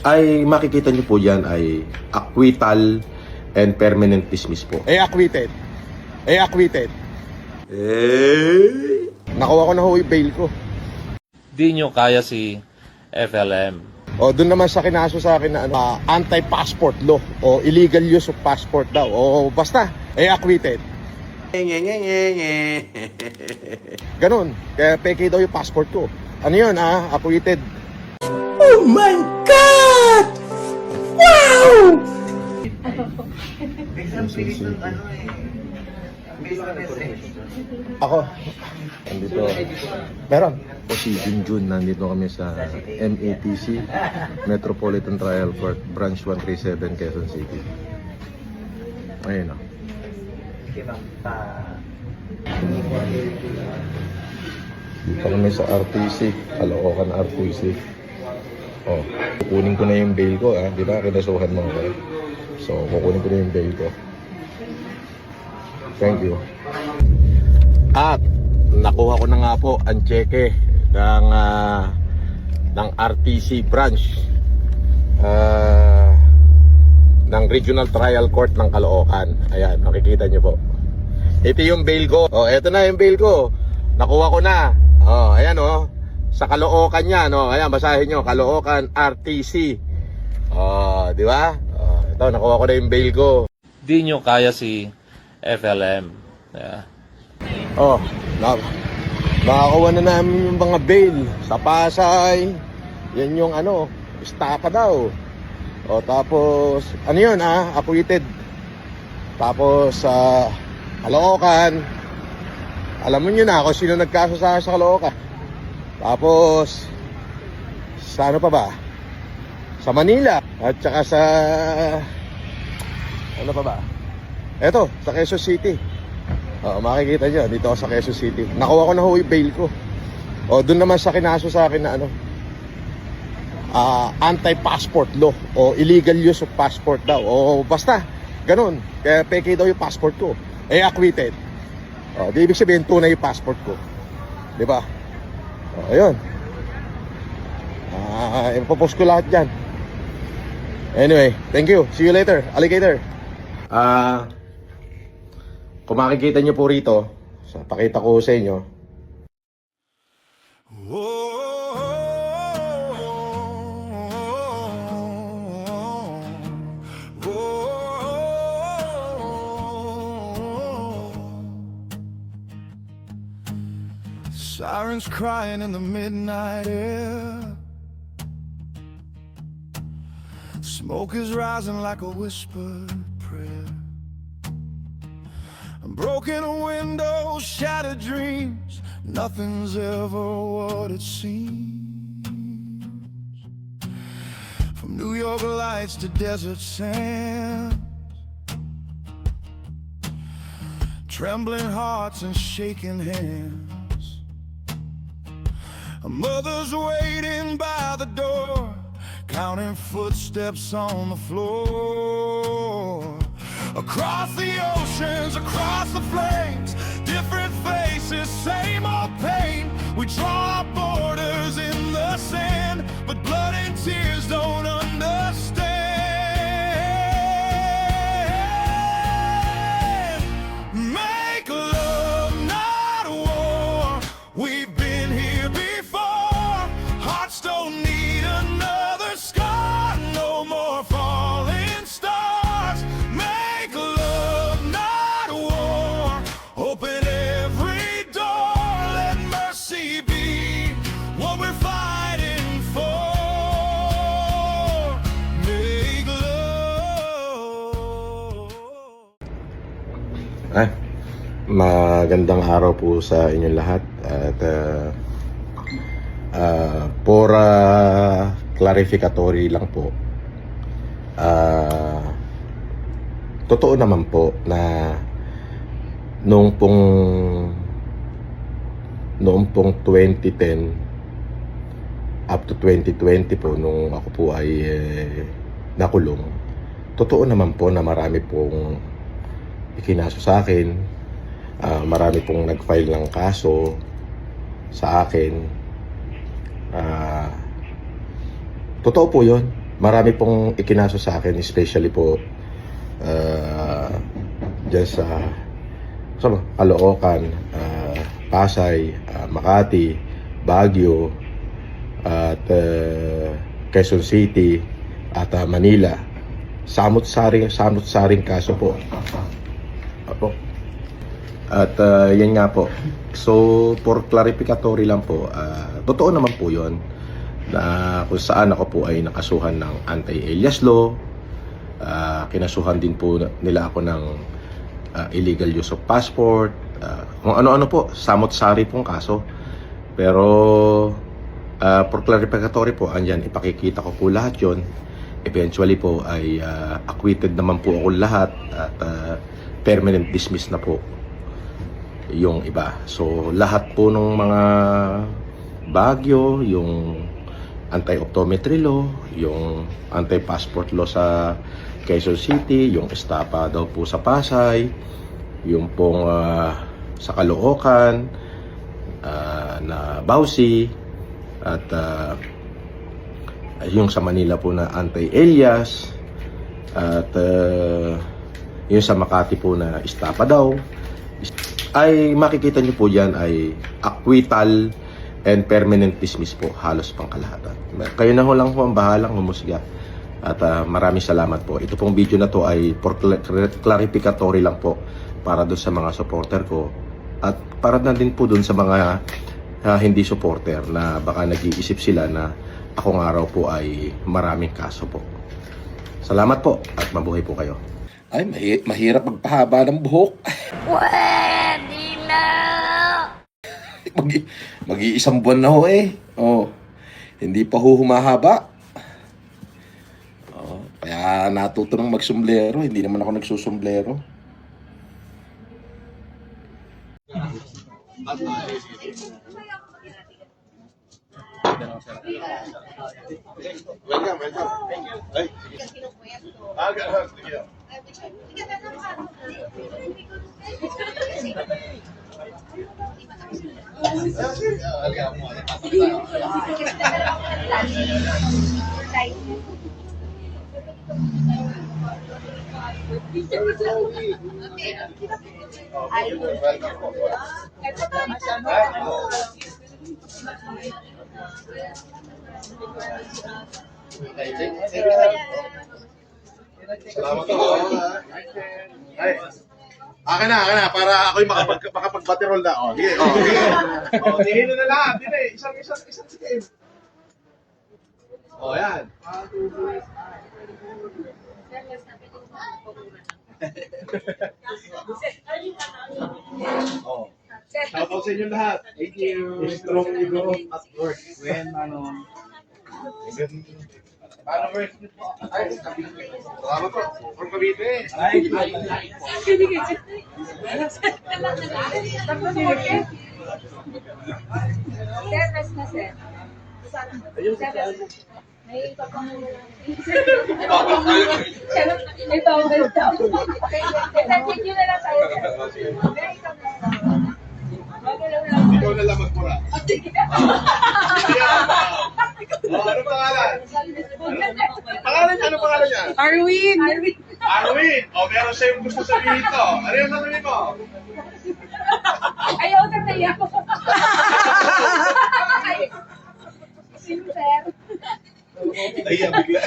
ay makikita niyo po yan ay acquittal and permanent dismiss po. Acquitted. Acquitted. Nakuha ko na ho yung bail ko. Di nyo kaya si FLM. O doon naman sa kinaso sa akin na anti-passport law o illegal use of passport daw. O basta, acquitted. Ganun. Kaya peke daw yung passport ko. Ano yun acquitted. Oh my God! Wow! Ako. Nandito. Meron. O si Junjun, nandito kami sa MATC, Metropolitan Trial Court, Branch 137, Quezon City. Ayun o. Dito kami sa RTC, Caloocan RTC. Oh, kukunin ko na yung bail ko, di ba? Kinasuhan mo ako. So, kukunin ko na yung bail ko. Thank you. At nakuha ko na nga po ang cheque ng RTC branch ng Regional Trial Court ng Caloocan. Ayan, makikita nyo po. Ito yung bail ko. Oh, ito na yung bail ko. Nakuha ko na. Oh, ayan oh. Sa Caloocan yan, oh. Ayan, basahin nyo, Caloocan RTC. Oh, di ba? Oh, ito, nakuha ko na yung bail ko. Di nyo kaya si FLM. Yeah. Oh, nakakuha na namin yung mga bail sa Pasay. Yan yung istapa daw. O tapos, ano yun acquitted. Tapos sa Caloocan, alam mo nyo na kung sino nagkaso sa Caloocan. Tapos, sa ano pa ba? Sa Manila. At saka sa, ano pa ba? Eto, sa Quezon City. Makikita nyo, dito ako sa Quezon City. Nakuha ko na ho yung bail ko. O doon naman sa kinaso sa akin na anti-passport law o illegal use of passport daw. O basta, ganun. Kaya peke daw yung passport ko. Acquitted. Di ibig sabihin tunay yung passport ko. Di ba? Ayun. Ipopost ko lahat dyan. Anyway, thank you. See you later, alligator. Kung makikita nyo po rito, pakita ko sa inyo. Sirens crying in the midnight air. Smoke is rising like a whispered prayer. Broken windows, shattered dreams. Nothing's ever what it seems. From New York lights to desert sands, trembling hearts and shaking hands. A mother's waiting by the door, counting footsteps on the floor. Across the oceans, across the flames, different faces, same old pain. We draw our borders in the sand, but blood and tears don't understand. Make love, not war. We've been here before. Hearts don't need another scar. No more falling stars. Open every door, let mercy be what we're fighting for. Make love. Magandang araw po sa inyong lahat. At for clarificatory lang po, totoo naman po na noong pong 2010 up to 2020 po, nung ako po ay nakulong, totoo naman po na marami pong ikinaso sa akin, marami pong nag-file ng kaso sa akin. Totoo po yun. marami pong ikinaso sa akin, especially po dyan sa Caloocan, Pasay, Makati, Baguio, at Quezon City, at Manila. Samot-saring kaso po. Apo. At yan nga po. So, for clarificatory lang po, totoo naman po yun na kung saan ako po ay nakasuhan ng anti-alias law. Kinasuhan din po nila ako ng illegal use of passport, kung ano-ano po, samot-sari pong kaso. Pero for clarificatory po, andyan, ipakikita ko po lahat yon. Eventually po ay acquitted naman po ako lahat at permanent dismiss na po yung iba. So lahat po ng mga Baguio, yung anti-optometry law, yung anti-passport law sa Quezon City, yung estapa daw po sa Pasay, yung pong sa Caloocan, na Bausi, at yung sa Manila po na anti-alias, at yung sa Makati po na estapa daw, ay makikita nyo po dyan ay acquittal and permanent dismiss po, halos pang kalahatan. Kayo na ho lang po ang bahalang humusga. At maraming salamat po. Ito pong video na to ay for clarificatory lang po para doon sa mga supporter ko at para na din po doon sa mga hindi supporter na baka nag-iisip sila na akong araw po ay maraming kaso po. Salamat po at mabuhay po kayo. Ay, mahirap magpahaba ng buhok. Pwede na! Mag-iisang buwan na ho eh. Oh, hindi pa ho humahaba. Oh, kaya natuto ng magsumblero. Hindi naman ako nagsusumblero. Salamat po. Ay, akin na, para ako'y makapag-batirol na. Oh, sige, oh, sige. Oh, tingin na lahat. Hindi, isang sige. Oh, yan. Oh. Shoutout sa inyo lahat. Thank you. Strong ego at work. When, followers niyo po. Ay, salamat po. From Cavite. Ay, Sir, rest na sir. May ipapangulo lang. May bawal daw. Sasip nyo na lang tayo. ikaw na lang magpura. Ano pangalan? Ano pangalan niya? Arwin! Arwin! O, meron sa'yo gusto sabihin ito. Ano yung sasabihin mo? Ayaw na tayo. Sino, sir? Nahiya bigla.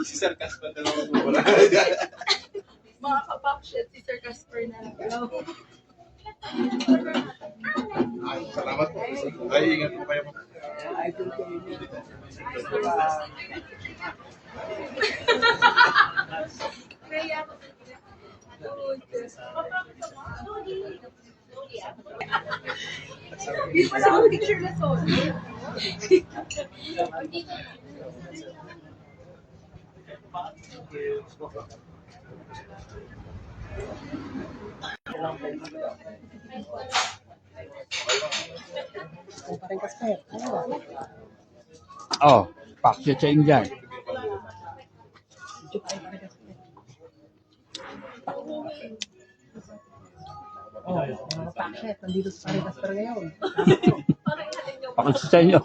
Si Sir Casper na lang magpura. Mga kapakshit, si Sir Casper na lang. Ay, salamat po. Ay, ingat po kayo. Kaya ako. Hindi pa lang ako picture na so. Oh, pakya sa Indian. Oh, mga packet, nandito sa Paritas ngayon. Parang halin yung Pakit sa inyo.